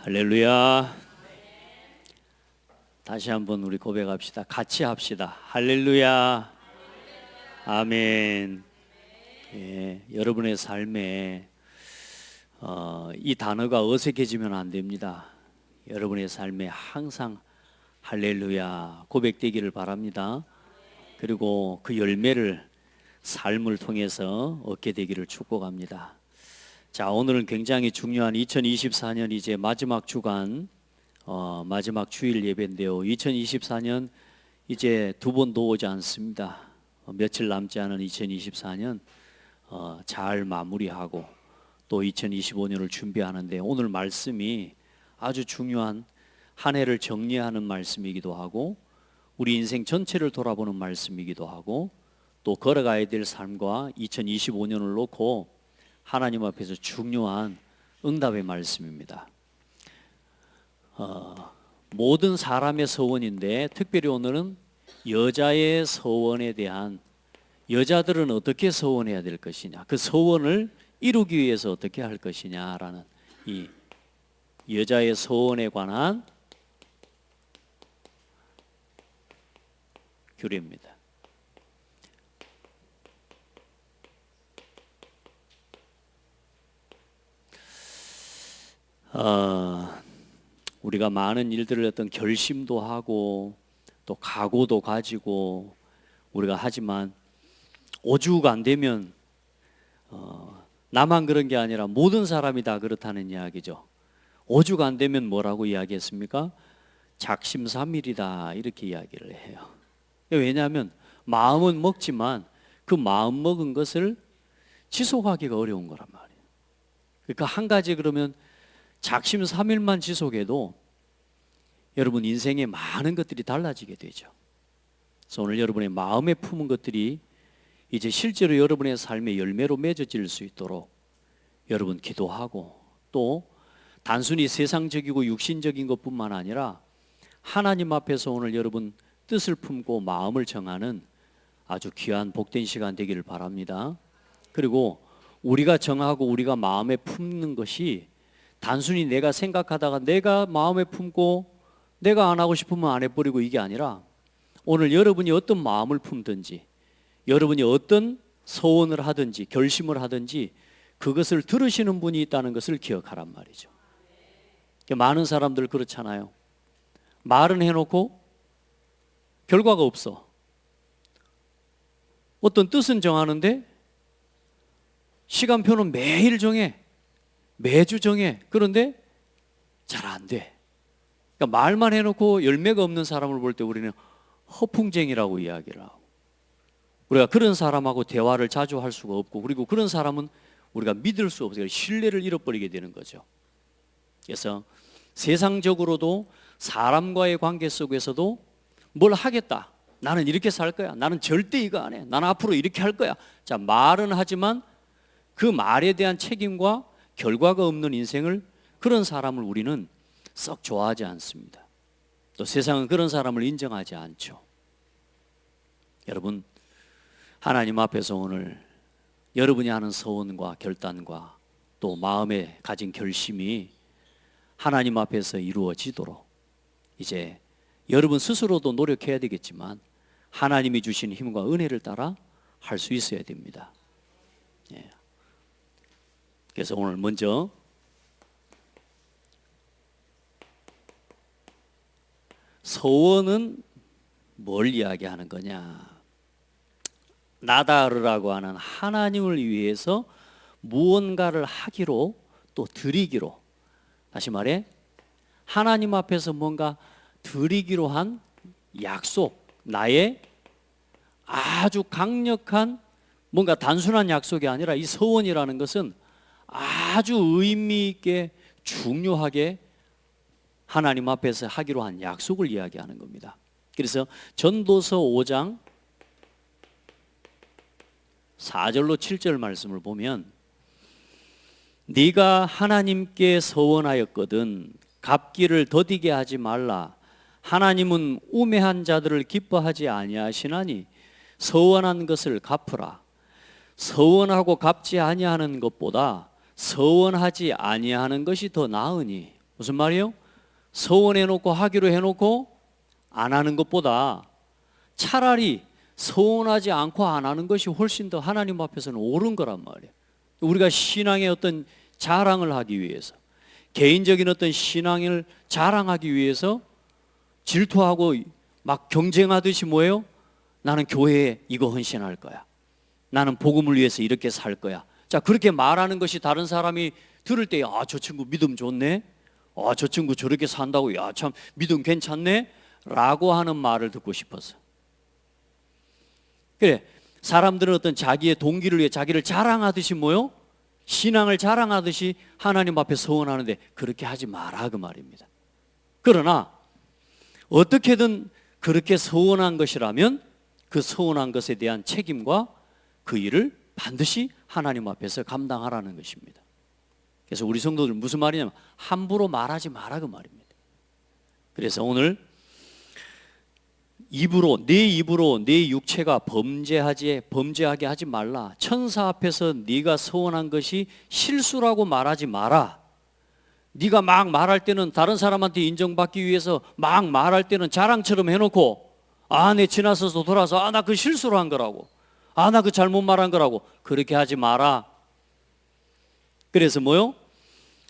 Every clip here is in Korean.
할렐루야. 다시 한번 우리 고백합시다. 같이 합시다. 할렐루야. 아멘. 예, 여러분의 삶에 이 단어가 어색해지면 안 됩니다. 여러분의 삶에 항상 할렐루야 고백되기를 바랍니다. 그리고 그 열매를 삶을 통해서 얻게 되기를 축복합니다. 자, 오늘은 굉장히 중요한 2024년 이제 마지막 주간 마지막 주일 예배인데요. 2024년 이제 두 번도 오지 않습니다. 며칠 남지 않은 2024년 잘 마무리하고 또 2025년을 준비하는데, 오늘 말씀이 아주 중요한 한 해를 정리하는 말씀이기도 하고 우리 인생 전체를 돌아보는 말씀이기도 하고 또 걸어가야 될 삶과 2025년을 놓고 하나님 앞에서 중요한 응답의 말씀입니다. 모든 사람의 서원인데 특별히 오늘은 여자의 서원에 대한, 여자들은 어떻게 서원해야 될 것이냐, 그 서원을 이루기 위해서 어떻게 할 것이냐라는 이 여자의 서원에 관한 규례입니다. 우리가 많은 일들을 어떤 결심도 하고 또 각오도 가지고 우리가 하지만 오죽 안 되면 나만 그런 게 아니라 모든 사람이 다 그렇다는 이야기죠. 오죽 안 되면 뭐라고 이야기했습니까? 작심삼일이다, 이렇게 이야기를 해요. 왜냐하면 마음은 먹지만 그 마음 먹은 것을 지속하기가 어려운 거란 말이에요. 그러니까 한 가지 그러면 작심삼일만 지속해도 여러분 인생에 많은 것들이 달라지게 되죠. 그래서 오늘 여러분의 마음에 품은 것들이 이제 실제로 여러분의 삶의 열매로 맺어질 수 있도록 여러분 기도하고, 또 단순히 세상적이고 육신적인 것뿐만 아니라 하나님 앞에서 오늘 여러분 뜻을 품고 마음을 정하는 아주 귀한 복된 시간 되기를 바랍니다. 그리고 우리가 정하고 우리가 마음에 품는 것이 단순히 내가 생각하다가 내가 마음에 품고 내가 안 하고 싶으면 안 해버리고 이게 아니라, 오늘 여러분이 어떤 마음을 품든지 여러분이 어떤 소원을 하든지 결심을 하든지 그것을 들으시는 분이 있다는 것을 기억하란 말이죠. 많은 사람들 그렇잖아요. 말은 해놓고 결과가 없어. 어떤 뜻은 정하는데 시간표는 매일 정해, 매주 정해. 그런데 잘 안 돼. 그러니까 말만 해놓고 열매가 없는 사람을 볼 때 우리는 허풍쟁이라고 이야기를 하고, 우리가 그런 사람하고 대화를 자주 할 수가 없고, 그리고 그런 사람은 우리가 믿을 수 없어요. 신뢰를 잃어버리게 되는 거죠. 그래서 세상적으로도 사람과의 관계 속에서도 뭘 하겠다, 나는 이렇게 살 거야, 나는 절대 이거 안 해, 나는 앞으로 이렇게 할 거야. 자, 말은 하지만 그 말에 대한 책임과 결과가 없는 인생을, 그런 사람을 우리는 썩 좋아하지 않습니다. 또 세상은 그런 사람을 인정하지 않죠. 여러분, 하나님 앞에서 오늘 여러분이 하는 서원과 결단과 또 마음에 가진 결심이 하나님 앞에서 이루어지도록 이제 여러분 스스로도 노력해야 되겠지만 하나님이 주신 힘과 은혜를 따라 할 수 있어야 됩니다. 예. 그래서 오늘 먼저 서원은 뭘 이야기하는 거냐? 나다르라고 하는 하나님을 위해서 무언가를 하기로 또 드리기로, 다시 말해 하나님 앞에서 뭔가 드리기로 한 약속, 나의 아주 강력한, 뭔가 단순한 약속이 아니라 이 서원이라는 것은 아주 의미 있게 중요하게 하나님 앞에서 하기로 한 약속을 이야기하는 겁니다. 그래서 전도서 5장 4절로 7절 말씀을 보면, 네가 하나님께 서원하였거든 갚기를 더디게 하지 말라. 하나님은 우매한 자들을 기뻐하지 아니하시나니 서원한 것을 갚으라. 서원하고 갚지 아니하는 것보다 서원하지 아니하는 것이 더 나으니 무슨 말이에요? 서원해놓고 하기로 해놓고 안 하는 것보다 차라리 서원하지 않고 안 하는 것이 훨씬 더 하나님 앞에서는 옳은 거란 말이에요. 우리가 신앙의 어떤 자랑을 하기 위해서, 개인적인 어떤 신앙을 자랑하기 위해서 질투하고 막 경쟁하듯이 뭐예요? 나는 교회에 이거 헌신할 거야, 나는 복음을 위해서 이렇게 살 거야. 자, 그렇게 말하는 것이 다른 사람이 들을 때, 아, 저 친구 믿음 좋네, 아, 저 친구 저렇게 산다고, 야, 참 믿음 괜찮네 라고 하는 말을 듣고 싶어서. 그래, 사람들은 어떤 자기의 동기를 위해 자기를 자랑하듯이 뭐요? 신앙을 자랑하듯이 하나님 앞에 서원하는데 그렇게 하지 마라 그 말입니다. 그러나 어떻게든 그렇게 서원한 것이라면 그 서원한 것에 대한 책임과 그 일을 반드시 하나님 앞에서 감당하라는 것입니다. 그래서 우리 성도들 무슨 말이냐면 함부로 말하지 마라 그 말입니다. 그래서 오늘 내 입으로 내 육체가 범죄하게 하지 말라. 천사 앞에서 네가 서원한 것이 실수라고 말하지 마라. 네가 막 말할 때는 다른 사람한테 인정받기 위해서 막 말할 때는 자랑처럼 해놓고, 아, 내 지나서서 돌아서, 아, 나 그 실수로 한 거라고, 아, 나 그 잘못 말한 거라고, 그렇게 하지 마라. 그래서 뭐요?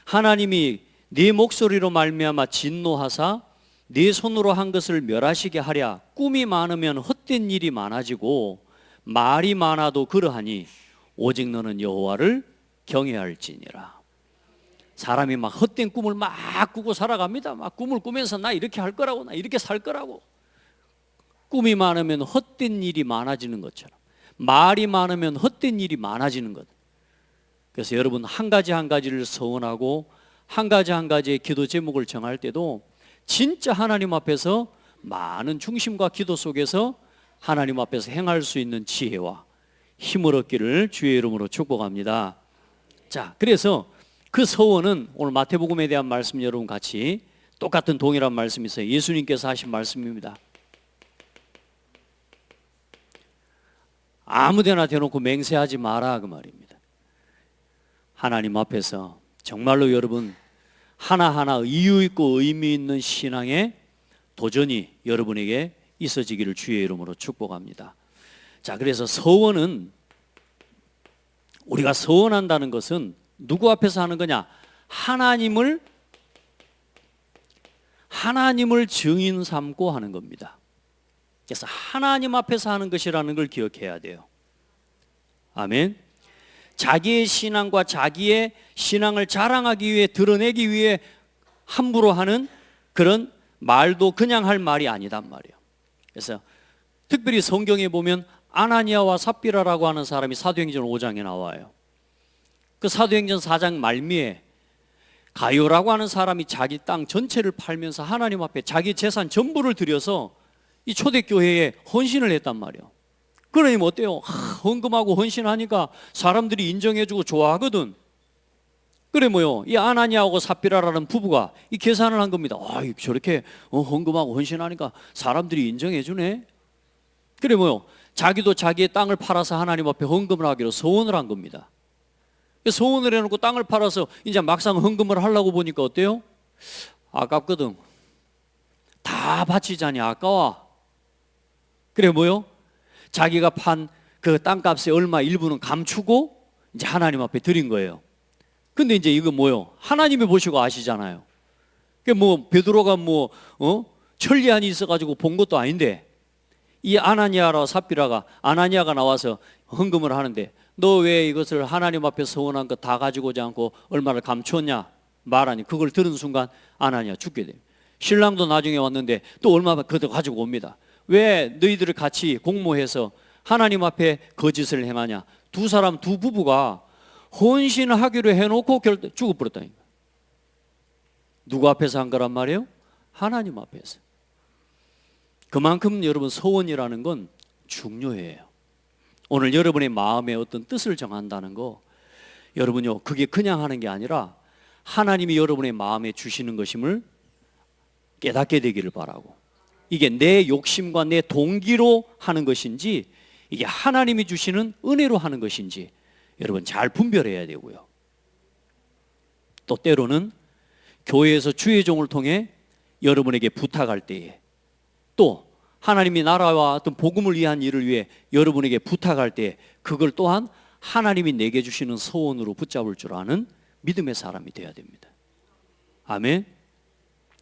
하나님이 네 목소리로 말미암아 진노하사 네 손으로 한 것을 멸하시게 하랴. 꿈이 많으면 헛된 일이 많아지고 말이 많아도 그러하니 오직 너는 여호와를 경외할지니라. 사람이 막 헛된 꿈을 막 꾸고 살아갑니다. 막 꿈을 꾸면서 나 이렇게 할 거라고, 나 이렇게 살 거라고. 꿈이 많으면 헛된 일이 많아지는 것처럼 말이 많으면 헛된 일이 많아지는 것. 그래서 여러분 한 가지 한 가지를 서원하고 한 가지 한 가지의 기도 제목을 정할 때도 진짜 하나님 앞에서 많은 중심과 기도 속에서 하나님 앞에서 행할 수 있는 지혜와 힘을 얻기를 주의 이름으로 축복합니다. 자, 그래서 그 서원은 오늘 마태복음에 대한 말씀 여러분 같이 똑같은 동일한 말씀이 있어요. 예수님께서 하신 말씀입니다. 아무데나 대놓고 맹세하지 마라 그 말입니다. 하나님 앞에서 정말로 여러분 하나하나 이유 있고 의미 있는 신앙의 도전이 여러분에게 있어지기를 주의 이름으로 축복합니다. 자, 그래서 서원은, 우리가 서원한다는 것은 누구 앞에서 하는 거냐? 하나님을 증인 삼고 하는 겁니다. 그래서 하나님 앞에서 하는 것이라는 걸 기억해야 돼요. 아멘. 자기의 신앙과 자기의 신앙을 자랑하기 위해, 드러내기 위해 함부로 하는 그런 말도 그냥 할 말이 아니단 말이에요. 그래서 특별히 성경에 보면 아나니아와 삽비라라고 하는 사람이 사도행전 5장에 나와요. 그 사도행전 4장 말미에 가요라고 하는 사람이 자기 땅 전체를 팔면서 하나님 앞에 자기 재산 전부를 들여서 이 초대교회에 헌신을 했단 말이에요. 그러니 뭐 어때요? 헌금하고 헌신하니까 사람들이 인정해주고 좋아하거든. 그래 뭐요? 이 아나니아하고 삽비라라는 부부가 이 계산을 한 겁니다. 아, 저렇게 헌금하고 헌신하니까 사람들이 인정해주네. 그래 뭐요? 자기도 자기의 땅을 팔아서 하나님 앞에 헌금을 하기로 서원을 한 겁니다. 서원을 해놓고 땅을 팔아서 이제 막상 헌금을 하려고 보니까 어때요? 아깝거든. 다 바치자니 아까워. 그래 뭐요? 자기가 판 그 땅값의 얼마 일부는 감추고 이제 하나님 앞에 드린 거예요. 근데 이제 이거 뭐요? 하나님이 보시고 아시잖아요. 그 뭐 베드로가 뭐 천리안이 있어가지고 본 것도 아닌데 이 아나니아와 삽비라가, 아나니아가 나와서 헌금을 하는데 너 왜 이것을 하나님 앞에 서원한 거 다 가지고 오지 않고 얼마를 감추었냐 말하니 그걸 들은 순간 아나니아 죽게 돼요. 신랑도 나중에 왔는데 또 얼마 그거 가지고 옵니다. 왜 너희들을 같이 공모해서 하나님 앞에 거짓을 행하냐? 두 부부가 헌신을 하기로 해놓고 죽어버렸다니까. 누구 앞에서 한 거란 말이에요? 하나님 앞에서. 그만큼 여러분 서원이라는 건 중요해요. 오늘 여러분의 마음에 어떤 뜻을 정한다는 거, 여러분요, 그게 그냥 하는 게 아니라 하나님이 여러분의 마음에 주시는 것임을 깨닫게 되기를 바라고, 이게 내 욕심과 내 동기로 하는 것인지 이게 하나님이 주시는 은혜로 하는 것인지 여러분 잘 분별해야 되고요. 또 때로는 교회에서 주의 종을 통해 여러분에게 부탁할 때에, 또 하나님이 나라와 어떤 복음을 위한 일을 위해 여러분에게 부탁할 때 그걸 또한 하나님이 내게 주시는 소원으로 붙잡을 줄 아는 믿음의 사람이 되어야 됩니다. 아멘.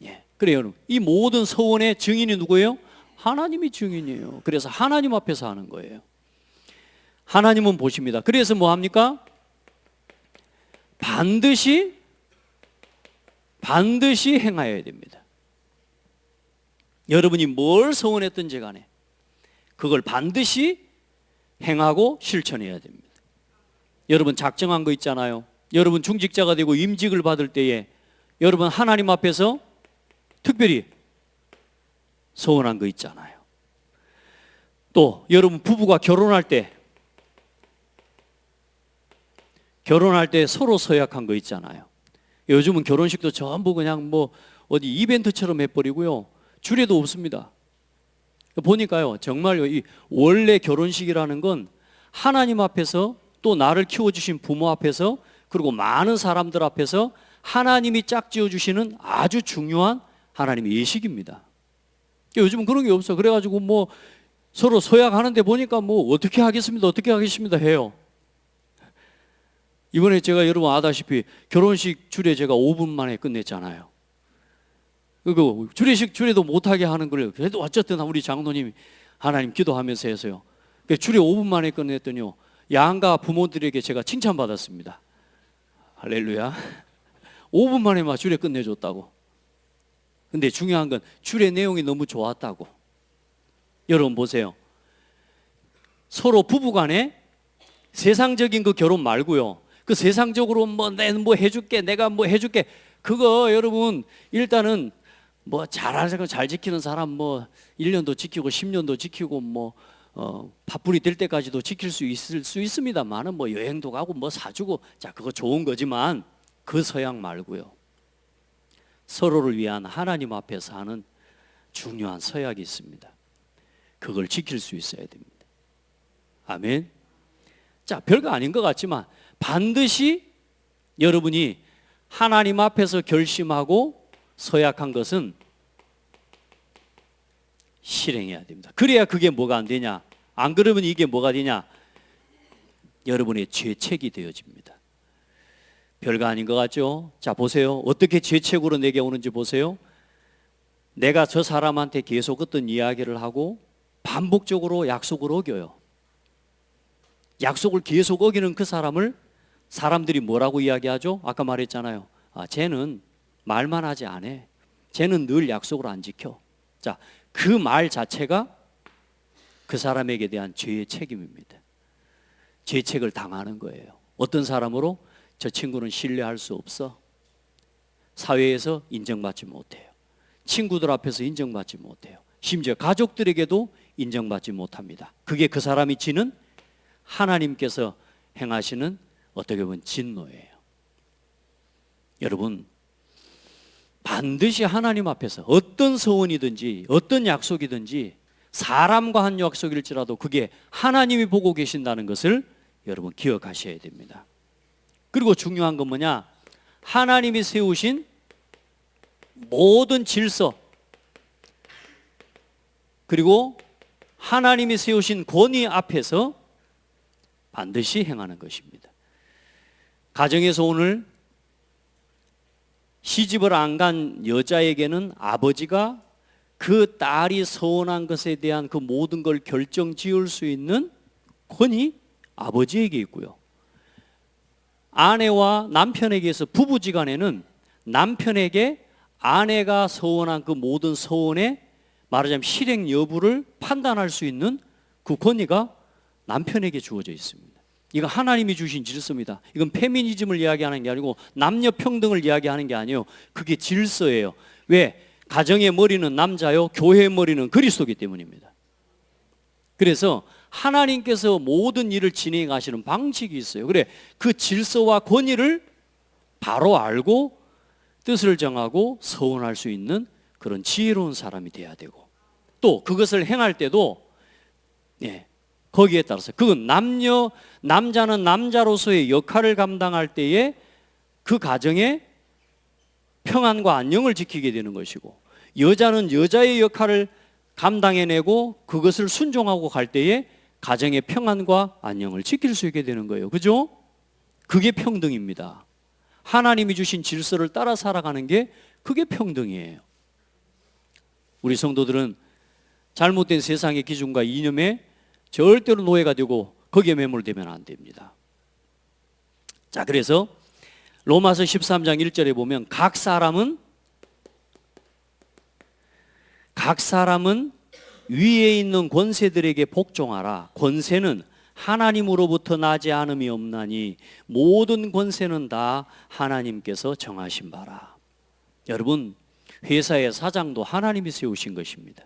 예. 그래요, 여러분. 이 모든 소원의 증인이 누구예요? 하나님이 증인이에요. 그래서 하나님 앞에서 하는 거예요. 하나님은 보십니다. 그래서 뭐 합니까? 반드시 행하여야 됩니다. 여러분이 뭘 소원했든지 간에 그걸 반드시 행하고 실천해야 됩니다. 여러분 작정한 거 있잖아요. 여러분 중직자가 되고 임직을 받을 때에 여러분 하나님 앞에서 특별히 소원한 거 있잖아요. 또 여러분 부부가 결혼할 때 서로 서약한 거 있잖아요. 요즘은 결혼식도 전부 그냥 뭐 어디 이벤트처럼 해버리고요. 주례도 없습니다. 보니까요, 정말요, 이 원래 결혼식이라는 건 하나님 앞에서 또 나를 키워주신 부모 앞에서 그리고 많은 사람들 앞에서 하나님이 짝지어 주시는 아주 중요한 하나님의 예식입니다. 요즘은 그런 게 없어. 그래가지고 뭐 서로 서약하는데 보니까 뭐 어떻게 하겠습니다 해요. 이번에 제가 여러분 아다시피 결혼식 주례 제가 5분 만에 끝냈잖아요. 그 주례도 못하게 하는 걸 그래도 어쨌든 우리 장로님이 하나님 기도하면서 해서요. 주례 5분 만에 끝냈더니요, 양가 부모들에게 제가 칭찬받았습니다. 할렐루야. 5분 만에 막 주례 끝내줬다고. 근데 중요한 건 주례 내용이 너무 좋았다고. 여러분 보세요. 서로 부부간에 세상적인 그 결혼 말고요, 그 세상적으로 내가 뭐 해줄게, 내가 뭐 해줄게, 그거 여러분 일단은 뭐 잘하는 잘 지키는 사람 뭐 1년도 지키고 10년도 지키고 뭐 밥풀이 될 때까지도 지킬 수 있습니다만은 뭐 여행도 가고 뭐 사주고, 자 그거 좋은 거지만 그 서양 말고요, 서로를 위한 하나님 앞에서 하는 중요한 서약이 있습니다. 그걸 지킬 수 있어야 됩니다. 아멘. 자, 별거 아닌 것 같지만 반드시 여러분이 하나님 앞에서 결심하고 서약한 것은 실행해야 됩니다. 그래야 그게 뭐가 안 되냐? 안 그러면 이게 뭐가 되냐? 여러분의 죄책이 되어집니다. 별거 아닌 것 같죠? 자, 보세요. 어떻게 죄책으로 내게 오는지 보세요. 내가 저 사람한테 계속 어떤 이야기를 하고 반복적으로 약속을 어겨요. 약속을 계속 어기는 그 사람을 사람들이 뭐라고 이야기하죠? 아까 말했잖아요. 쟤는 말만 하지 않아. 쟤는 늘 약속을 안 지켜. 자, 그 말 자체가 그 사람에게 대한 죄의 책임입니다. 죄책을 당하는 거예요. 어떤 사람으로? 저 친구는 신뢰할 수 없어. 사회에서 인정받지 못해요. 친구들 앞에서 인정받지 못해요. 심지어 가족들에게도 인정받지 못합니다. 그게 그 사람이 지는 하나님께서 행하시는 어떻게 보면 진노예요. 여러분, 반드시 하나님 앞에서 어떤 소원이든지 어떤 약속이든지 사람과 한 약속일지라도 그게 하나님이 보고 계신다는 것을 여러분 기억하셔야 됩니다. 그리고 중요한 건 뭐냐? 하나님이 세우신 모든 질서, 그리고 하나님이 세우신 권위 앞에서 반드시 행하는 것입니다. 가정에서 오늘 시집을 안 간 여자에게는 아버지가 그 딸이 서운한 것에 대한 그 모든 걸 결정 지을 수 있는 권위 아버지에게 있고요, 아내와 남편에게서 부부지간에는 남편에게 아내가 서운한 그 모든 서운의 말하자면 실행 여부를 판단할 수 있는 그 권위가 남편에게 주어져 있습니다. 이거 하나님이 주신 질서입니다. 이건 페미니즘을 이야기하는 게 아니고 남녀 평등을 이야기하는 게 아니에요. 그게 질서예요. 왜? 가정의 머리는 남자요, 교회의 머리는 그리스도이기 때문입니다. 그래서 하나님께서 모든 일을 진행하시는 방식이 있어요. 그래, 그 질서와 권위를 바로 알고 뜻을 정하고 서운할 수 있는 그런 지혜로운 사람이 돼야 되고, 또 그것을 행할 때도 거기에 따라서 그건 남자는 남자로서의 역할을 감당할 때에 그 가정에 평안과 안녕을 지키게 되는 것이고, 여자는 여자의 역할을 감당해내고 그것을 순종하고 갈 때에 가정의 평안과 안녕을 지킬 수 있게 되는 거예요. 그죠? 그게 평등입니다. 하나님이 주신 질서를 따라 살아가는 게 그게 평등이에요. 우리 성도들은 잘못된 세상의 기준과 이념에 절대로 노예가 되고 거기에 매몰되면 안 됩니다. 자, 그래서 로마서 13장 1절에 보면 각 사람은 위에 있는 권세들에게 복종하라. 권세는 하나님으로부터 나지 않음이 없나니 모든 권세는 다 하나님께서 정하신 바라. 여러분, 회사의 사장도 하나님이 세우신 것입니다.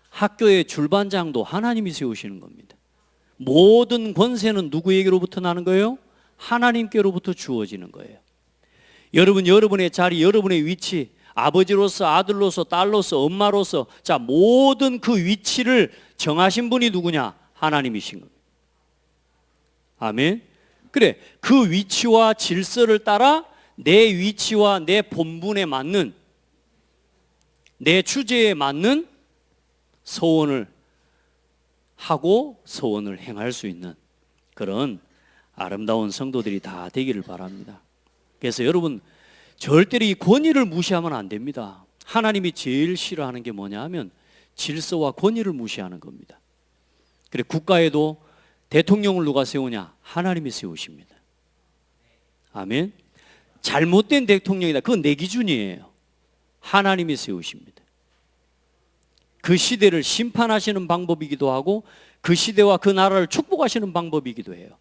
학교의 줄반장도 하나님이 세우시는 겁니다. 모든 권세는 누구에게로부터 나는 거예요? 하나님께로부터 주어지는 거예요. 여러분, 여러분의 자리, 여러분의 위치, 아버지로서, 아들로서, 딸로서, 엄마로서, 자, 모든 그 위치를 정하신 분이 누구냐? 하나님이신 겁니다. 아멘. 그래, 그 위치와 질서를 따라 내 위치와 내 본분에 맞는, 내 주제에 맞는 서원을 하고 서원을 행할 수 있는 그런 아름다운 성도들이 다 되기를 바랍니다. 그래서 여러분, 절대로 이 권위를 무시하면 안 됩니다. 하나님이 제일 싫어하는 게 뭐냐 하면 질서와 권위를 무시하는 겁니다. 그래, 국가에도 대통령을 누가 세우냐? 하나님이 세우십니다. 아멘. 잘못된 대통령이다, 그건 내 기준이에요. 하나님이 세우십니다. 그 시대를 심판하시는 방법이기도 하고 그 시대와 그 나라를 축복하시는 방법이기도 해요.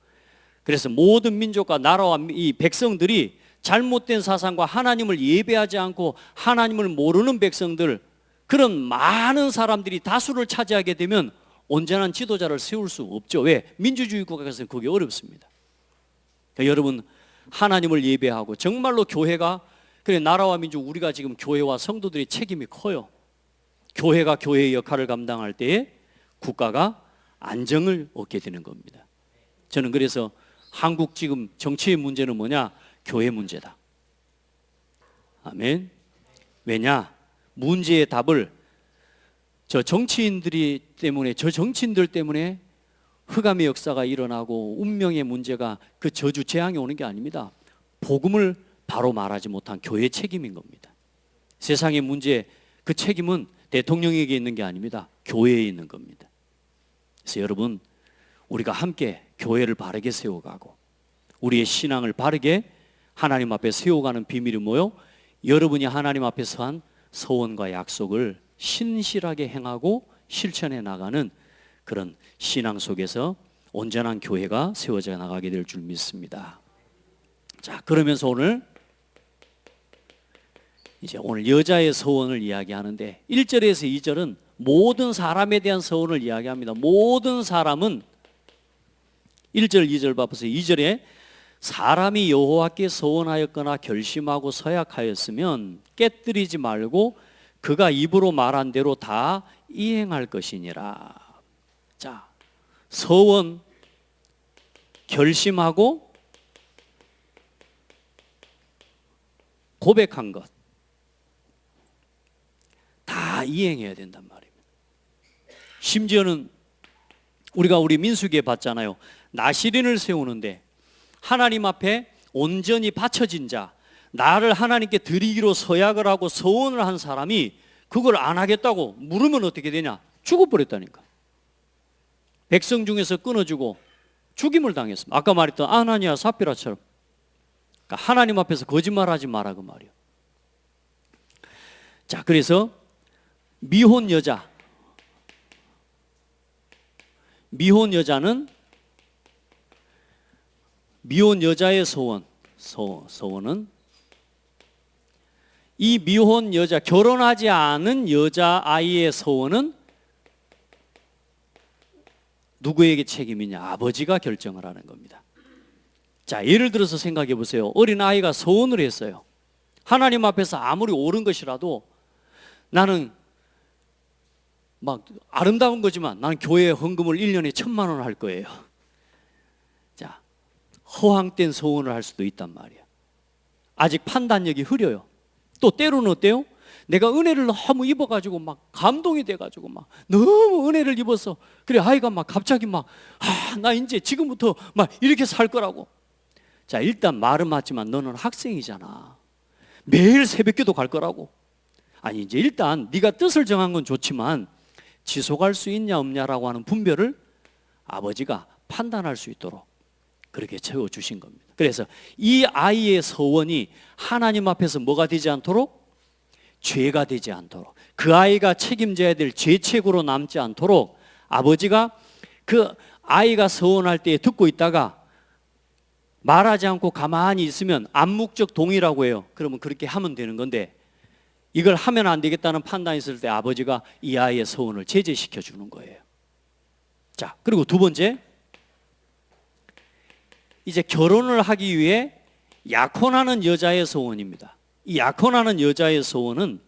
그래서 모든 민족과 나라와 이 백성들이 잘못된 사상과 하나님을 예배하지 않고 하나님을 모르는 백성들, 그런 많은 사람들이 다수를 차지하게 되면 온전한 지도자를 세울 수 없죠. 왜? 민주주의 국가에서는 그게 어렵습니다. 그러니까 여러분, 하나님을 예배하고 정말로 교회가, 그래, 나라와 민족, 우리가 지금 교회와 성도들의 책임이 커요. 교회가 교회의 역할을 감당할 때에 국가가 안정을 얻게 되는 겁니다. 저는 그래서 한국 지금 정치의 문제는 뭐냐? 교회 문제다. 아멘. 왜냐? 문제의 답을 저 정치인들 때문에 흑암의 역사가 일어나고 운명의 문제가, 그 저주 재앙이 오는 게 아닙니다. 복음을 바로 말하지 못한 교회의 책임인 겁니다. 세상의 문제, 그 책임은 대통령에게 있는 게 아닙니다. 교회에 있는 겁니다. 그래서 여러분, 우리가 함께 교회를 바르게 세워가고 우리의 신앙을 바르게 하나님 앞에 세워가는 비밀이 뭐요? 여러분이 하나님 앞에서 한 서원과 약속을 신실하게 행하고 실천해 나가는 그런 신앙 속에서 온전한 교회가 세워져 나가게 될 줄 믿습니다. 자, 그러면서 오늘 여자의 서원을 이야기하는데 1절에서 2절은 모든 사람에 대한 서원을 이야기합니다. 모든 사람은 1절, 2절 봐보세요. 2절에 사람이 여호와께 서원하였거나 결심하고 서약하였으면 깨뜨리지 말고 그가 입으로 말한 대로 다 이행할 것이니라. 자, 서원, 결심하고 고백한 것 다 이행해야 된단 말입니다. 심지어는 우리 민수기에 봤잖아요. 나시린을 세우는데 하나님 앞에 온전히 바쳐진 자, 나를 하나님께 드리기로 서약을 하고 서원을 한 사람이 그걸 안 하겠다고 물으면 어떻게 되냐? 죽어버렸다니까. 백성 중에서 끊어주고 죽임을 당했습니다. 아까 말했던 아나니아 삽비라처럼. 그러니까 하나님 앞에서 거짓말하지 마라, 그 말이에요. 자, 그래서 미혼 여자는 미혼 여자의 서원은 이 미혼 여자, 결혼하지 않은 여자아이의 서원은 누구에게 책임이냐? 아버지가 결정을 하는 겁니다. 자, 예를 들어서 생각해 보세요. 어린아이가 서원을 했어요. 하나님 앞에서 아무리 옳은 것이라도 나는 막 아름다운 거지만 나는 교회에 헌금을 1년에 1,000만 원 할 거예요. 자, 허황된 서원을 할 수도 있단 말이야. 아직 판단력이 흐려요. 또 때로는 어때요? 내가 은혜를 너무 입어가지고 막 감동이 돼가지고 막 너무 은혜를 입어서 그래 아이가 막 갑자기 막 나 이제 지금부터 막 이렇게 살 거라고. 자, 일단 말은 맞지만 너는 학생이잖아. 매일 새벽기도 갈 거라고. 아니 이제 일단 네가 뜻을 정한 건 좋지만 지속할 수 있냐 없냐라고 하는 분별을 아버지가 판단할 수 있도록 그렇게 채워주신 겁니다. 그래서 이 아이의 서원이 하나님 앞에서 뭐가 되지 않도록? 죄가 되지 않도록, 그 아이가 책임져야 될 죄책으로 남지 않도록 아버지가 그 아이가 서원할 때 듣고 있다가 말하지 않고 가만히 있으면 암묵적 동의라고 해요. 그러면 그렇게 하면 되는 건데 이걸 하면 안 되겠다는 판단이 있을 때 아버지가 이 아이의 서원을 제재시켜 주는 거예요. 자, 그리고 두 번째, 이제 결혼을 하기 위해 약혼하는 여자의 서원입니다. 이 약혼하는 여자의 서원은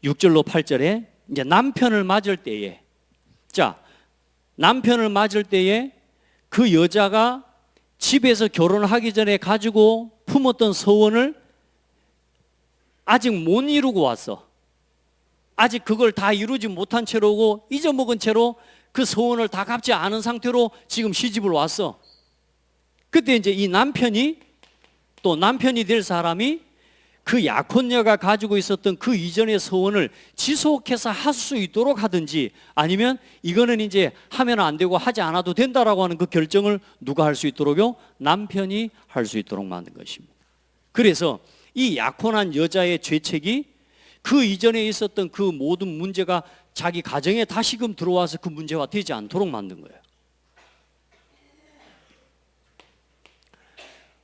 6절로 8절에 이제 남편을 맞을 때에, 자, 남편을 맞을 때에 그 여자가 집에서 결혼하기 전에 가지고 품었던 서원을 아직 못 이루고 왔어. 아직 그걸 다 이루지 못한 채로고 잊어먹은 채로 그 서원을 다 갚지 않은 상태로 지금 시집을 왔어. 그때 이제 이 남편이, 또 남편이 될 사람이 그 약혼녀가 가지고 있었던 그 이전의 서원을 지속해서 할 수 있도록 하든지, 아니면 이거는 이제 하면 안 되고 하지 않아도 된다라고 하는 그 결정을 누가 할 수 있도록요? 남편이 할 수 있도록 만든 것입니다. 그래서 이 약혼한 여자의 죄책이 그 이전에 있었던 그 모든 문제가 자기 가정에 다시금 들어와서 그 문제화 되지 않도록 만든 거예요.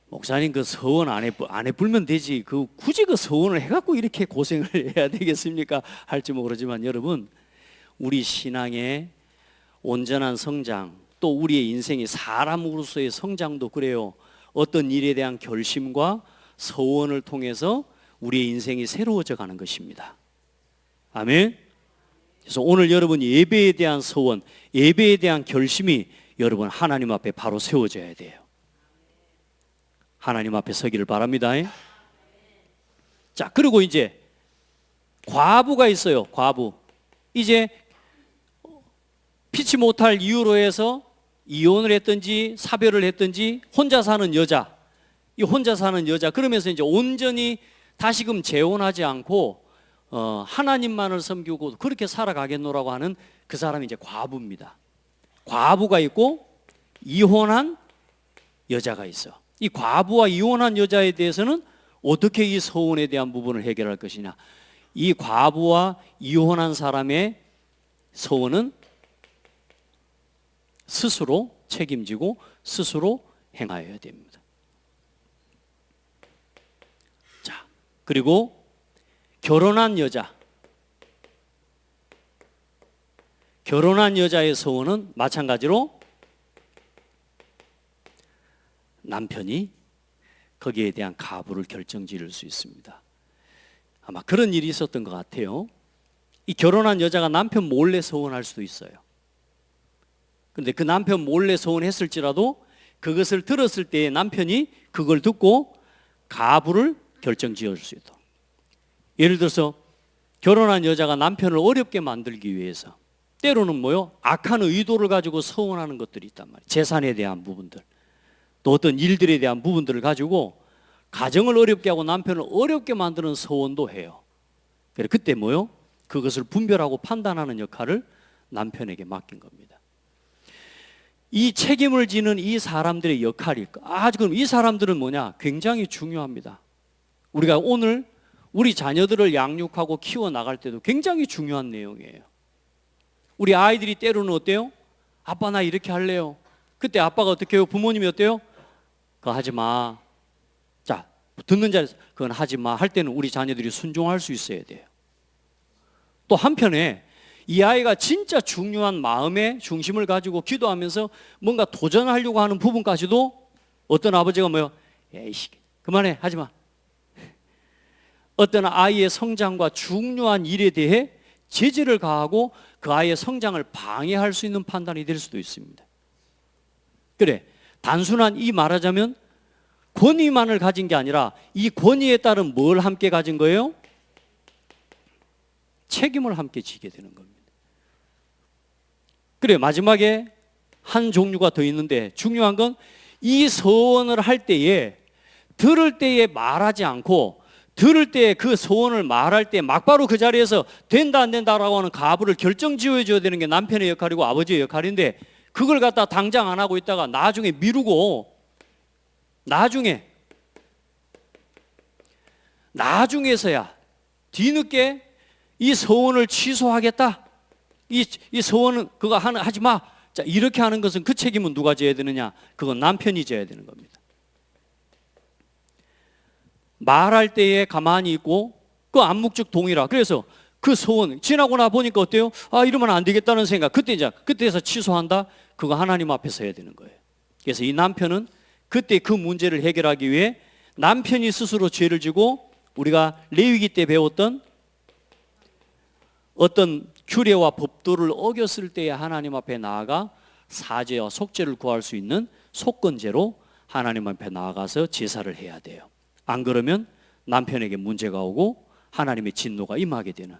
목사님, 그 서원 안 해불면 되지, 그 굳이 그 서원을 해갖고 이렇게 고생을 해야 되겠습니까? 할지 모르지만 여러분, 우리 신앙의 온전한 성장, 또 우리의 인생의 사람으로서의 성장도 그래요. 어떤 일에 대한 결심과 서원을 통해서 우리의 인생이 새로워져 가는 것입니다. 아멘. 그래서 오늘 여러분 예배에 대한 서원, 예배에 대한 결심이 여러분 하나님 앞에 바로 세워져야 돼요. 하나님 앞에 서기를 바랍니다. 자, 그리고 이제 과부가 있어요. 과부. 이제 피치 못할 이유로 해서 이혼을 했든지 사별을 했든지 혼자 사는 여자, 이 혼자 사는 여자, 그러면서 이제 온전히 다시금 재혼하지 않고 하나님만을 섬기고 그렇게 살아가겠노라고 하는 그 사람이 이제 과부입니다. 과부가 있고 이혼한 여자가 있어. 이 과부와 이혼한 여자에 대해서는 어떻게 이 서원에 대한 부분을 해결할 것이냐. 이 과부와 이혼한 사람의 서원은 스스로 책임지고 스스로 행하여야 됩니다. 자, 그리고 결혼한 여자의 서원은 마찬가지로 남편이 거기에 대한 가부를 결정지을 수 있습니다. 아마 그런 일이 있었던 것 같아요. 이 결혼한 여자가 남편 몰래 서원할 수도 있어요. 그런데 그 남편 몰래 서원했을지라도 그것을 들었을 때 남편이 그걸 듣고 가부를 결정지을 수 있도록. 예를 들어서 결혼한 여자가 남편을 어렵게 만들기 위해서 때로는 뭐요? 악한 의도를 가지고 서원하는 것들이 있단 말이에요. 재산에 대한 부분들, 또 어떤 일들에 대한 부분들을 가지고 가정을 어렵게 하고 남편을 어렵게 만드는 서원도 해요. 그래서 그때 뭐요? 그것을 분별하고 판단하는 역할을 남편에게 맡긴 겁니다. 이 책임을 지는 이 사람들의 역할이 그럼 이 사람들은 뭐냐? 굉장히 중요합니다. 우리가 오늘 우리 자녀들을 양육하고 키워나갈 때도 굉장히 중요한 내용이에요. 우리 아이들이 때로는 어때요? 아빠 나 이렇게 할래요. 그때 아빠가 어떻게 해요? 부모님이 어때요? 그거 하지 마. 자, 듣는 자리에서 그건 하지 마 할 때는 우리 자녀들이 순종할 수 있어야 돼요. 또 한편에 이 아이가 진짜 중요한 마음의 중심을 가지고 기도하면서 뭔가 도전하려고 하는 부분까지도 어떤 아버지가 뭐요? 에이씨, 그만해, 하지 마. 어떤 아이의 성장과 중요한 일에 대해 제재를 가하고 그 아이의 성장을 방해할 수 있는 판단이 될 수도 있습니다. 그래, 단순한 이 말하자면 권위만을 가진 게 아니라 이 권위에 따른 뭘 함께 가진 거예요? 책임을 함께 지게 되는 겁니다. 그래, 마지막에 한 종류가 더 있는데 중요한 건 이 서원을 할 때에 들을 때에 말하지 않고 들을 때 그 서원을 말할 때 막바로 그 자리에서 된다 안 된다라고 하는 가부를 결정지어야 줘야 되는 게 남편의 역할이고 아버지의 역할인데 그걸 갖다 당장 안 하고 있다가 나중에 미루고 나중에서야 뒤늦게 이 서원을 취소하겠다. 이 서원은 그거 하지 마. 자, 이렇게 하는 것은 그 책임은 누가 져야 되느냐? 그건 남편이 져야 되는 겁니다. 말할 때에 가만히 있고 그 암묵적 동의라. 그래서 그 서원 지나고 나 보니까 어때요? 아, 이러면 안 되겠다는 생각. 그때에서 취소한다. 그거 하나님 앞에서 해야 되는 거예요. 그래서 이 남편은 그때 그 문제를 해결하기 위해 남편이 스스로 죄를 지고 우리가 레위기 때 배웠던 어떤 규례와 법도를 어겼을 때에 하나님 앞에 나아가 사죄와 속죄를 구할 수 있는 속건제로 하나님 앞에 나아가서 제사를 해야 돼요. 안 그러면 남편에게 문제가 오고 하나님의 진노가 임하게 되는.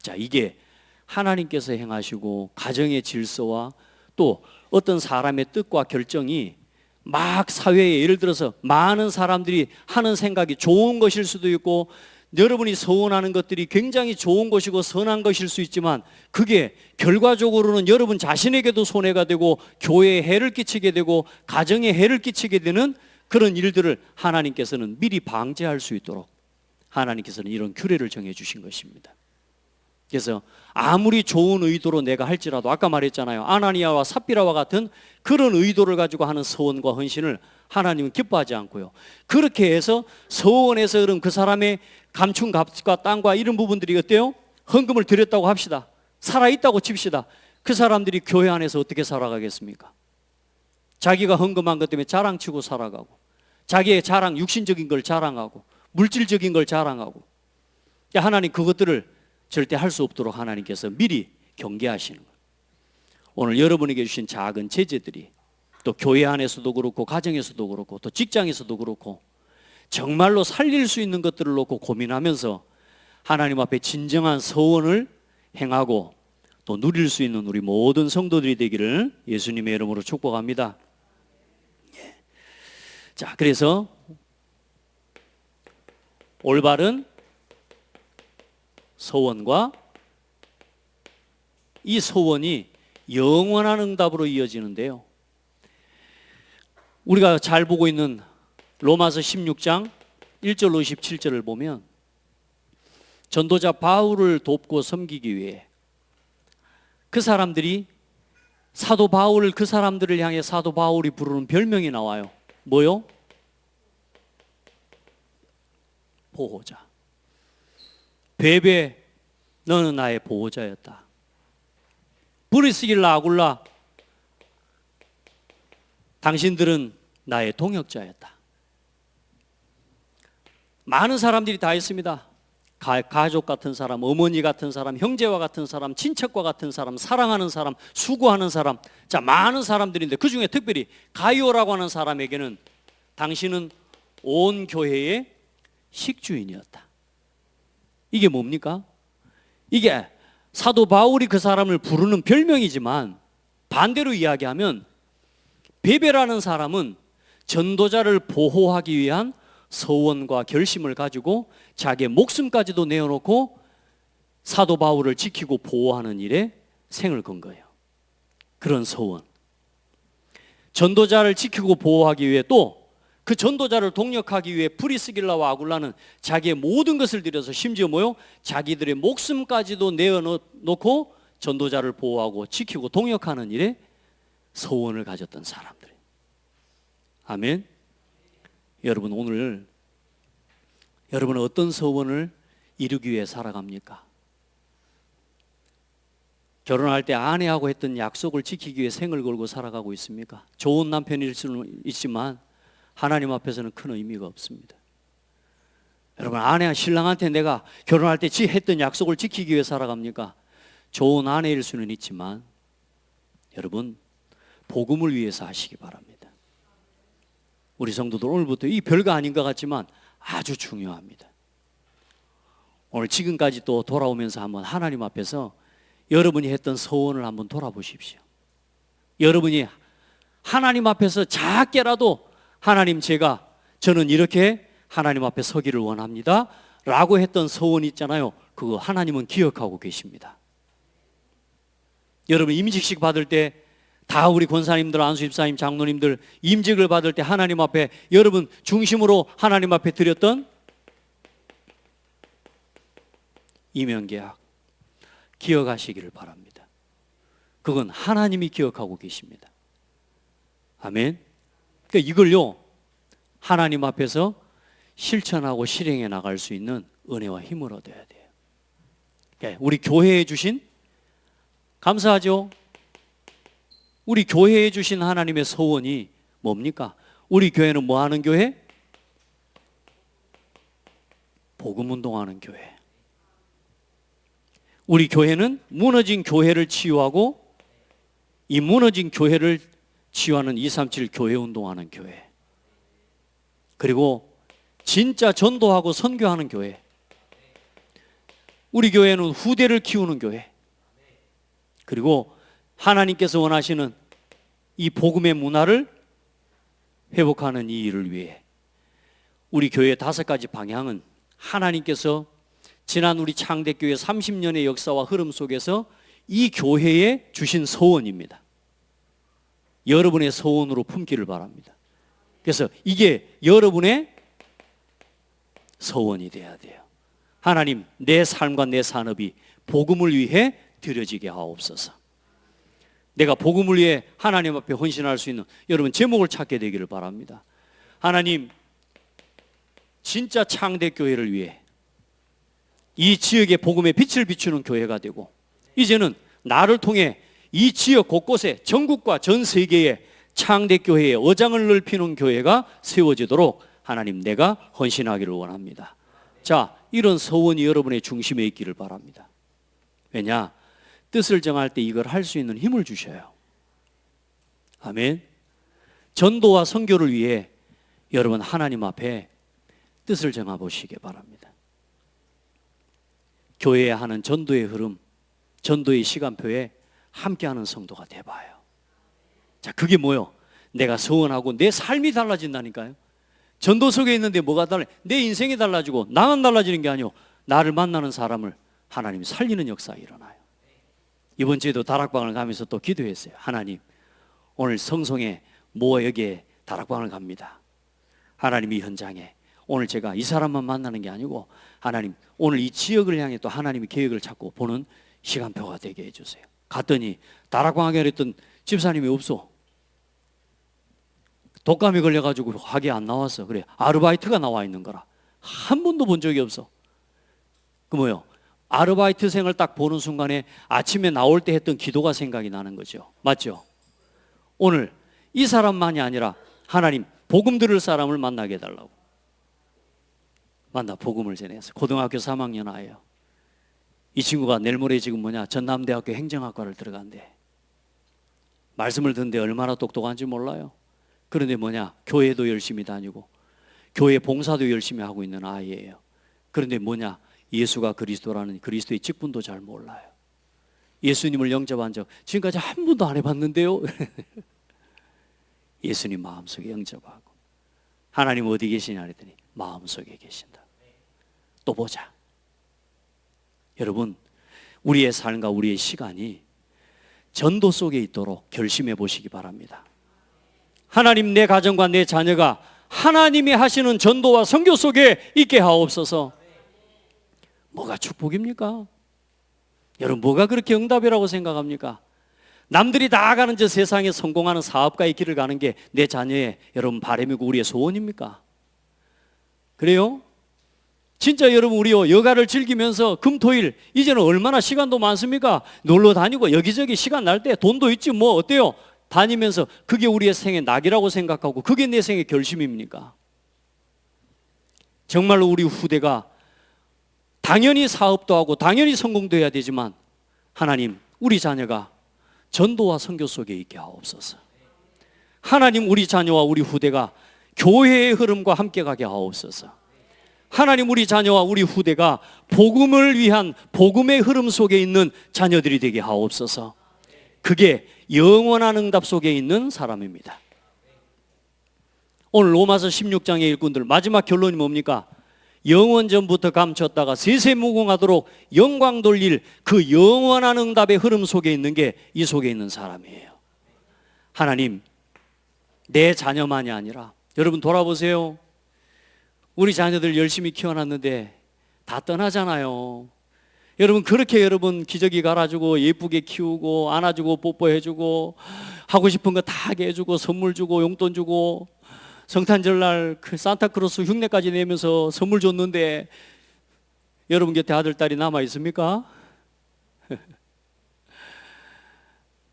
자, 이게 하나님께서 행하시고 가정의 질서와 또 어떤 사람의 뜻과 결정이 막 사회에 예를 들어서 많은 사람들이 하는 생각이 좋은 것일 수도 있고 여러분이 서원하는 것들이 굉장히 좋은 것이고 선한 것일 수 있지만 그게 결과적으로는 여러분 자신에게도 손해가 되고 교회에 해를 끼치게 되고 가정에 해를 끼치게 되는 그런 일들을 하나님께서는 미리 방지할 수 있도록 하나님께서는 이런 규례를 정해 주신 것입니다. 그래서 아무리 좋은 의도로 내가 할지라도 아까 말했잖아요. 아나니아와 삽비라와 같은 그런 의도를 가지고 하는 서원과 헌신을 하나님은 기뻐하지 않고요. 그렇게 해서 서원에서 그런 그 사람의 감춘 값과 땅과 이런 부분들이 어때요? 헌금을 드렸다고 합시다. 살아있다고 칩시다. 그 사람들이 교회 안에서 어떻게 살아가겠습니까? 자기가 헌금한 것 때문에 자랑치고 살아가고 자기의 자랑, 육신적인 걸 자랑하고 물질적인 걸 자랑하고 하나님 그것들을 절대 할 수 없도록 하나님께서 미리 경계하시는 거예요. 오늘 여러분에게 주신 작은 제재들이 또 교회 안에서도 그렇고 가정에서도 그렇고 또 직장에서도 그렇고 정말로 살릴 수 있는 것들을 놓고 고민하면서 하나님 앞에 진정한 서원을 행하고 또 누릴 수 있는 우리 모든 성도들이 되기를 예수님의 이름으로 축복합니다. 자, 그래서 올바른 서원과 이 서원이 영원한 응답으로 이어지는데요. 우리가 잘 보고 있는 로마서 16장 1절로 17절을 보면 전도자 바울을 돕고 섬기기 위해 그 사람들이 사도 바울을 그 사람들을 향해 사도 바울이 부르는 별명이 나와요. 뭐요? 보호자. 베베 너는 나의 보호자였다. 브리스길라 아굴라 당신들은 나의 동역자였다. 많은 사람들이 다 있습니다. 가족 같은 사람, 어머니 같은 사람, 형제와 같은 사람, 친척과 같은 사람, 사랑하는 사람, 수고하는 사람. 자, 많은 사람들인데 그 중에 특별히 가이오라고 하는 사람에게는 당신은 온 교회의 식주인이었다. 이게 뭡니까? 이게 사도 바울이 그 사람을 부르는 별명이지만 반대로 이야기하면 베베라는 사람은 전도자를 보호하기 위한 서원과 결심을 가지고 자기의 목숨까지도 내어놓고 사도 바울을 지키고 보호하는 일에 생을 건 거예요. 그런 서원. 전도자를 지키고 보호하기 위해 또 그 전도자를 동력하기 위해 프리스길라와 아굴라는 자기의 모든 것을 들여서 심지어 뭐요? 자기들의 목숨까지도 내어놓고 전도자를 보호하고 지키고 동역하는 일에 서원을 가졌던 사람들. 아멘. 여러분 오늘 여러분은 어떤 서원을 이루기 위해 살아갑니까? 결혼할 때 아내하고 했던 약속을 지키기 위해 생을 걸고 살아가고 있습니까? 좋은 남편일 수는 있지만 하나님 앞에서는 큰 의미가 없습니다. 여러분 아내와 신랑한테 내가 결혼할 때 했던 약속을 지키기 위해 살아갑니까? 좋은 아내일 수는 있지만 여러분 복음을 위해서 하시기 바랍니다. 우리 성도들 오늘부터 이 별거 아닌 것 같지만 아주 중요합니다. 오늘 지금까지 또 돌아오면서 한번 하나님 앞에서 여러분이 했던 서원을 한번 돌아보십시오. 여러분이 하나님 앞에서 작게라도 하나님 저는 이렇게 하나님 앞에 서기를 원합니다 라고 했던 서원 있잖아요. 그거 하나님은 기억하고 계십니다. 여러분 임직식 받을 때 다 우리 권사님들, 안수집사님, 장로님들 임직을 받을 때 하나님 앞에 여러분 중심으로 하나님 앞에 드렸던 임명계약 기억하시기를 바랍니다. 그건 하나님이 기억하고 계십니다. 아멘. 그러니까 이걸요 하나님 앞에서 실천하고 실행해 나갈 수 있는 은혜와 힘을 얻어야 돼요. 그러니까 우리 교회에 주신 감사하죠. 우리 교회에 주신 하나님의 서원이 뭡니까? 우리 교회는 뭐 하는 교회? 복음 운동하는 교회. 우리 교회는 무너진 교회를 치유하고 이 무너진 교회를 치유하는 237 교회 운동하는 교회. 그리고 진짜 전도하고 선교하는 교회. 우리 교회는 후대를 키우는 교회. 그리고 하나님께서 원하시는 이 복음의 문화를 회복하는 이 일을 위해 우리 교회의 5가지 방향은 하나님께서 지난 우리 창대교회 30년의 역사와 흐름 속에서 이 교회에 주신 서원입니다. 여러분의 서원으로 품기를 바랍니다. 그래서 이게 여러분의 서원이 돼야 돼요. 하나님, 내 삶과 내 산업이 복음을 위해 드려지게 하옵소서. 내가 복음을 위해 하나님 앞에 헌신할 수 있는 여러분 제목을 찾게 되기를 바랍니다. 하나님, 진짜 창대교회를 위해 이 지역의 복음의 빛을 비추는 교회가 되고 이제는 나를 통해 이 지역 곳곳에 전국과 전 세계에 창대교회의 어장을 넓히는 교회가 세워지도록 하나님 내가 헌신하기를 원합니다. 자, 이런 서원이 여러분의 중심에 있기를 바랍니다. 왜냐? 뜻을 정할 때 이걸 할 수 있는 힘을 주셔요. 아멘. 전도와 선교를 위해 여러분 하나님 앞에 뜻을 정해 보시기 바랍니다. 교회에 하는 전도의 흐름, 전도의 시간표에 함께하는 성도가 돼봐요. 자, 그게 뭐요? 내가 서원하고 내 삶이 달라진다니까요. 전도 속에 있는데 뭐가 달라요? 내 인생이 달라지고 나만 달라지는 게 아니고 나를 만나는 사람을 하나님이 살리는 역사가 일어나요. 이번 주에도 다락방을 가면서 또 기도했어요. 하나님, 오늘 성송에 여기에 다락방을 갑니다. 하나님 이 현장에 오늘 제가 이 사람만 만나는 게 아니고 하나님 오늘 이 지역을 향해 또 하나님의 계획을 찾고 보는 시간표가 되게 해주세요. 갔더니 다락방하게 했던 집사님이 없어. 독감이 걸려가지고 학이 안 나왔어. 그래, 아르바이트가 나와 있는 거라. 한 번도 본 적이 없어. 그 뭐요? 아르바이트생을 딱 보는 순간에 아침에 나올 때 했던 기도가 생각이 나는 거죠. 맞죠? 오늘 이 사람만이 아니라 하나님 복음 들을 사람을 만나게 해달라고. 만나 복음을 전해서 고등학교 3학년 아이예요. 이 친구가 내일 모레 지금 전남대학교 행정학과를 들어간대. 말씀을 듣는데 얼마나 똑똑한지 몰라요. 그런데 교회도 열심히 다니고 교회 봉사도 열심히 하고 있는 아이예요. 그런데 예수가 그리스도라는 그리스도의 직분도 잘 몰라요. 예수님을 영접한 적 지금까지 한 번도 안 해봤는데요. 예수님 마음속에 영접하고 하나님 어디 계시냐 그랬더니 마음속에 계신다. 또 보자. 여러분, 우리의 삶과 우리의 시간이 전도 속에 있도록 결심해 보시기 바랍니다. 하나님, 내 가정과 내 자녀가 하나님이 하시는 전도와 선교 속에 있게 하옵소서. 뭐가 축복입니까? 여러분, 뭐가 그렇게 응답이라고 생각합니까? 남들이 다 가는 저 세상에 성공하는 사업가의 길을 가는 게 내 자녀의 여러분 바람이고 우리의 소원입니까? 그래요? 진짜 여러분, 우리 여가를 즐기면서 금토일 이제는 얼마나 시간도 많습니까? 놀러 다니고 여기저기 시간 날 때 돈도 있지 뭐 어때요? 다니면서 그게 우리의 생의 낙이라고 생각하고 그게 내 생의 결심입니까? 정말로 우리 후대가 당연히 사업도 하고 당연히 성공도 해야 되지만 하나님, 우리 자녀가 전도와 선교 속에 있게 하옵소서. 하나님, 우리 자녀와 우리 후대가 교회의 흐름과 함께 가게 하옵소서. 하나님, 우리 자녀와 우리 후대가 복음을 위한 복음의 흐름 속에 있는 자녀들이 되게 하옵소서. 그게 영원한 응답 속에 있는 사람입니다. 오늘 로마서 16장의 일꾼들 마지막 결론이 뭡니까? 영원 전부터 감췄다가 세세무궁하도록 영광 돌릴 그 영원한 응답의 흐름 속에 있는 게 이 속에 있는 사람이에요. 하나님, 내 자녀만이 아니라, 여러분 돌아보세요. 우리 자녀들 열심히 키워놨는데 다 떠나잖아요. 여러분, 그렇게 여러분 기저귀 갈아주고 예쁘게 키우고 안아주고 뽀뽀해주고 하고 싶은 거 다 하게 해주고 선물 주고 용돈 주고 성탄절날 그 산타크로스 흉내까지 내면서 선물 줬는데 여러분 곁에 아들, 딸이 남아 있습니까?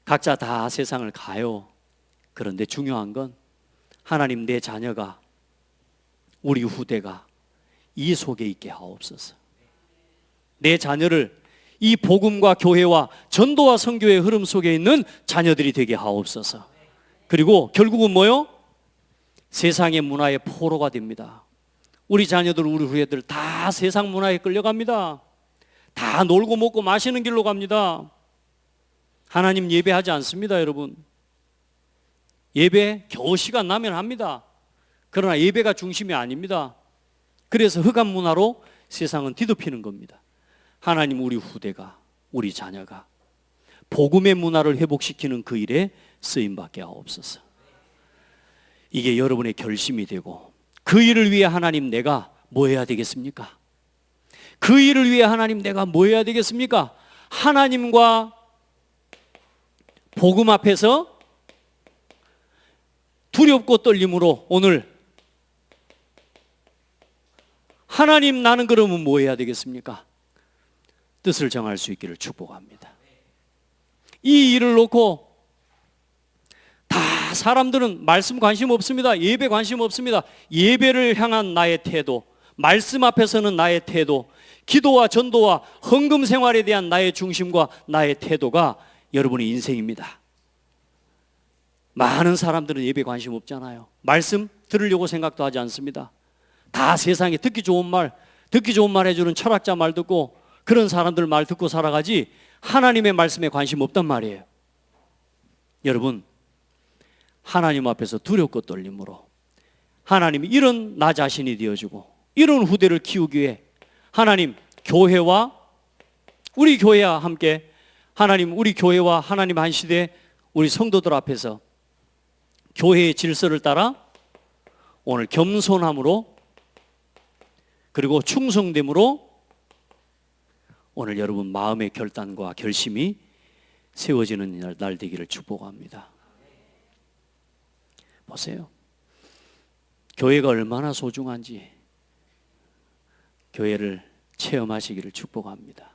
각자 다 세상을 가요. 그런데 중요한 건 하나님, 내 자녀가, 우리 후대가 이 속에 있게 하옵소서. 내 자녀를 이 복음과 교회와 전도와 선교의 흐름 속에 있는 자녀들이 되게 하옵소서. 그리고 결국은 뭐요? 세상의 문화의 포로가 됩니다. 우리 자녀들, 우리 후대들 다 세상 문화에 끌려갑니다. 다 놀고 먹고 마시는 길로 갑니다. 하나님 예배하지 않습니다, 여러분. 예배 겨우 시간 나면 합니다. 그러나 예배가 중심이 아닙니다. 그래서 흑암 문화로 세상은 뒤덮이는 겁니다. 하나님, 우리 후대가, 우리 자녀가 복음의 문화를 회복시키는 그 일에 쓰임받게 하옵소서. 이게 여러분의 결심이 되고, 그 일을 위해 하나님, 내가 뭐 해야 되겠습니까? 그 일을 위해 하나님, 내가 뭐 해야 되겠습니까? 하나님과 복음 앞에서 두렵고 떨림으로 오늘 하나님, 나는 그러면 뭐 해야 되겠습니까? 뜻을 정할 수 있기를 축복합니다. 이 일을 놓고 다 사람들은 말씀 관심 없습니다. 예배 관심 없습니다. 예배를 향한 나의 태도, 말씀 앞에서는 나의 태도, 기도와 전도와 헌금 생활에 대한 나의 중심과 나의 태도가 여러분의 인생입니다. 많은 사람들은 예배 관심 없잖아요. 말씀 들으려고 생각도 하지 않습니다. 다 세상에 듣기 좋은 말 해주는 철학자 말 듣고 그런 사람들 말 듣고 살아가지 하나님의 말씀에 관심 없단 말이에요. 여러분, 하나님 앞에서 두렵고 떨림으로 하나님이 이런 나 자신이 되어주고 이런 후대를 키우기 위해 하나님, 교회와 우리 교회와 함께 하나님, 우리 교회와 하나님 한 시대 우리 성도들 앞에서 교회의 질서를 따라 오늘 겸손함으로 그리고 충성됨으로 오늘 여러분 마음의 결단과 결심이 세워지는 날 되기를 축복합니다. 보세요. 교회가 얼마나 소중한지 교회를 체험하시기를 축복합니다.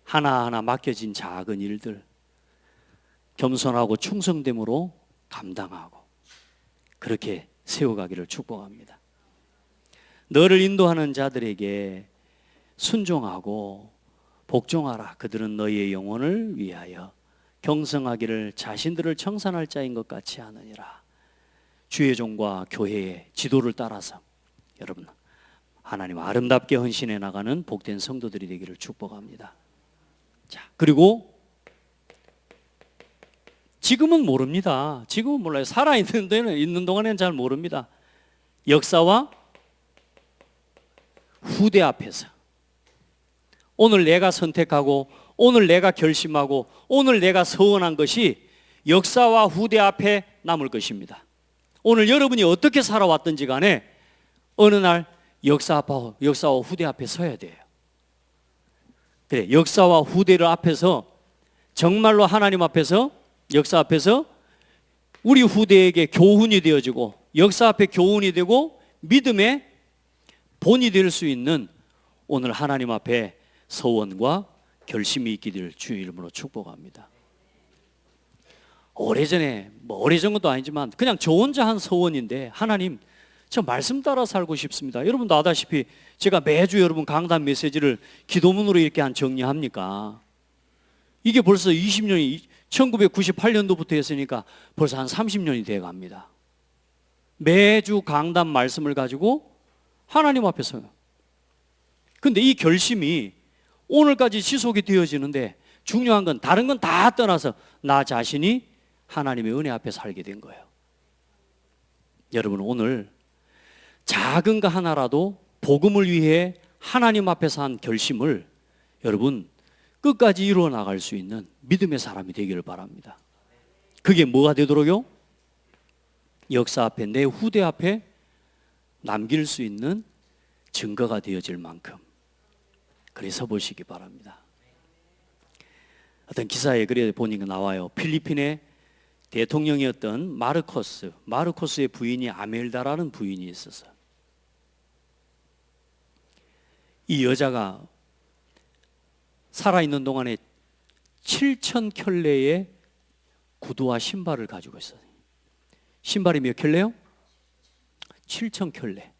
하나하나 맡겨진 작은 일들 겸손하고 충성됨으로 감당하고 그렇게 세워가기를 축복합니다. 너를 인도하는 자들에게 순종하고 복종하라. 그들은 너희의 영혼을 위하여 경성하기를 자신들을 청산할 자인 것 같이 하느니라. 주의 종과 교회의 지도를 따라서 여러분 하나님 아름답게 헌신해 나가는 복된 성도들이 되기를 축복합니다. 자, 그리고 지금은 모릅니다. 지금은 몰라요. 살아있는 데는 있는 동안에는 잘 모릅니다. 역사와 후대 앞에서 오늘 내가 선택하고 오늘 내가 결심하고 오늘 내가 서원한 것이 역사와 후대 앞에 남을 것입니다. 오늘 여러분이 어떻게 살아왔든지 간에 어느 날 역사와 후대 앞에 서야 돼요. 그래, 역사와 후대를 앞에서 정말로 하나님 앞에서 역사 앞에서 우리 후대에게 교훈이 되어지고 역사 앞에 교훈이 되고 믿음의 본이 될 수 있는 오늘 하나님 앞에 서원과 결심이 있기를 주의 이름으로 축복합니다. 오래전에 오래전 것도 아니지만 그냥 저 혼자 한 서원인데 하나님 저 말씀 따라 살고 싶습니다. 여러분도 아다시피 제가 매주 여러분 강단 메시지를 기도문으로 이렇게 한 정리합니까? 이게 벌써 20년이 1998년도부터 했으니까 벌써 한 30년이 돼 갑니다. 매주 강단 말씀을 가지고 하나님 앞에 서요. 근데 이 결심이 오늘까지 지속이 되어지는데 중요한 건 다른 건 다 떠나서 나 자신이 하나님의 은혜 앞에 살게 된 거예요. 여러분, 오늘 작은 거 하나라도 복음을 위해 하나님 앞에서 한 결심을 여러분 끝까지 이루어 나갈 수 있는 믿음의 사람이 되기를 바랍니다. 그게 뭐가 되도록요? 역사 앞에, 내 후대 앞에 남길 수 있는 증거가 되어질 만큼 그래서 보시기 바랍니다. 어떤 기사에 그래 보니까 나와요. 필리핀의 대통령이었던 마르코스의 부인이 아멜다라는 부인이 있었어요. 이 여자가 살아있는 동안에 7,000켤레의 구두와 신발을 가지고 있어요. 신발이 몇 켤레요? 7,000켤레.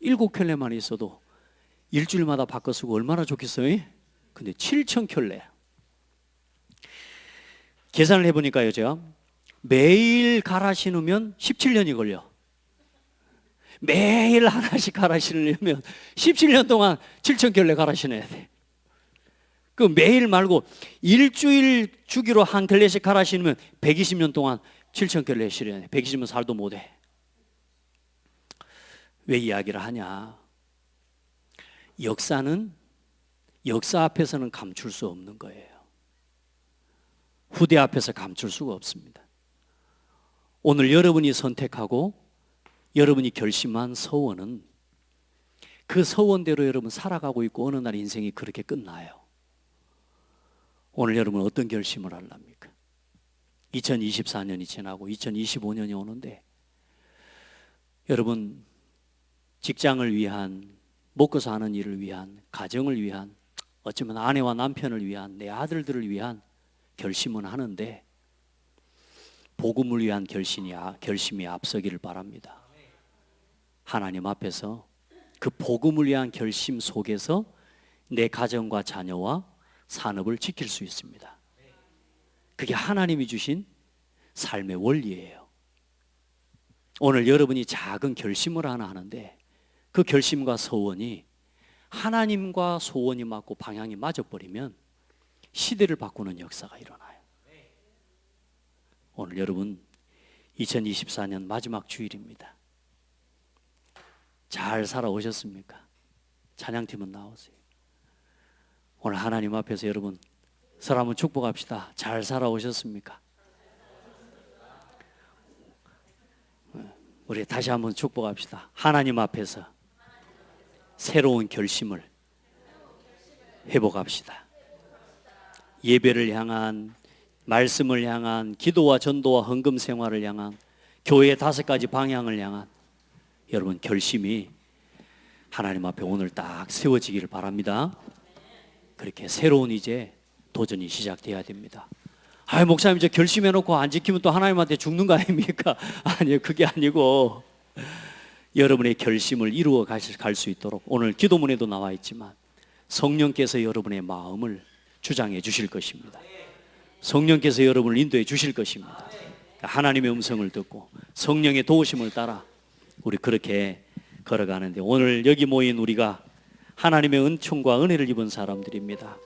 7켤레만 있어도 일주일마다 바꿔 쓰고 얼마나 좋겠어요? 근데 7,000켤레. 계산을 해보니까요, 제가 매일 갈아 신으면 17년이 걸려. 매일 하나씩 갈아 신으려면 17년 동안 7,000켤레 갈아 신어야 돼. 그 매일 말고 일주일 주기로 한 켤레씩 갈아 신으면 120년 동안 7,000켤레 신어야 돼. 120년 살도 못 해. 왜 이야기를 하냐? 역사는 역사 앞에서는 감출 수 없는 거예요. 후대 앞에서 감출 수가 없습니다. 오늘 여러분이 선택하고 여러분이 결심한 서원은 그 서원대로 여러분 살아가고 있고 어느 날 인생이 그렇게 끝나요. 오늘 여러분 어떤 결심을 하랍니까? 2024년이 지나고 2025년이 오는데 여러분 직장을 위한, 먹고 사는 일을 위한, 가정을 위한, 어쩌면 아내와 남편을 위한, 내 아들들을 위한 결심은 하는데 복음을 위한 결심이 앞서기를 바랍니다. 하나님 앞에서 그 복음을 위한 결심 속에서 내 가정과 자녀와 산업을 지킬 수 있습니다. 그게 하나님이 주신 삶의 원리예요. 오늘 여러분이 작은 결심을 하나 하는데 그 결심과 소원이 하나님과 소원이 맞고 방향이 맞아버리면 시대를 바꾸는 역사가 일어나요. 오늘 여러분 2024년 마지막 주일입니다. 잘 살아오셨습니까? 찬양팀은 나오세요. 오늘 하나님 앞에서 여러분 서로 한번 축복합시다. 잘 살아오셨습니까? 우리 다시 한번 축복합시다. 하나님 앞에서 새로운 결심을 회복합시다. 예배를 향한, 말씀을 향한, 기도와 전도와 헌금 생활을 향한, 교회의 5가지 방향을 향한 여러분 결심이 하나님 앞에 오늘 딱 세워지기를 바랍니다. 그렇게 새로운 이제 도전이 시작돼야 됩니다. 목사님 저 결심해놓고 안 지키면 또 하나님한테 죽는 거 아닙니까? 아니요, 그게 아니고 여러분의 결심을 이루어 갈 수 있도록 오늘 기도문에도 나와 있지만 성령께서 여러분의 마음을 주장해 주실 것입니다. 성령께서 여러분을 인도해 주실 것입니다. 하나님의 음성을 듣고 성령의 도우심을 따라 우리 그렇게 걸어가는데 오늘 여기 모인 우리가 하나님의 은총과 은혜를 입은 사람들입니다.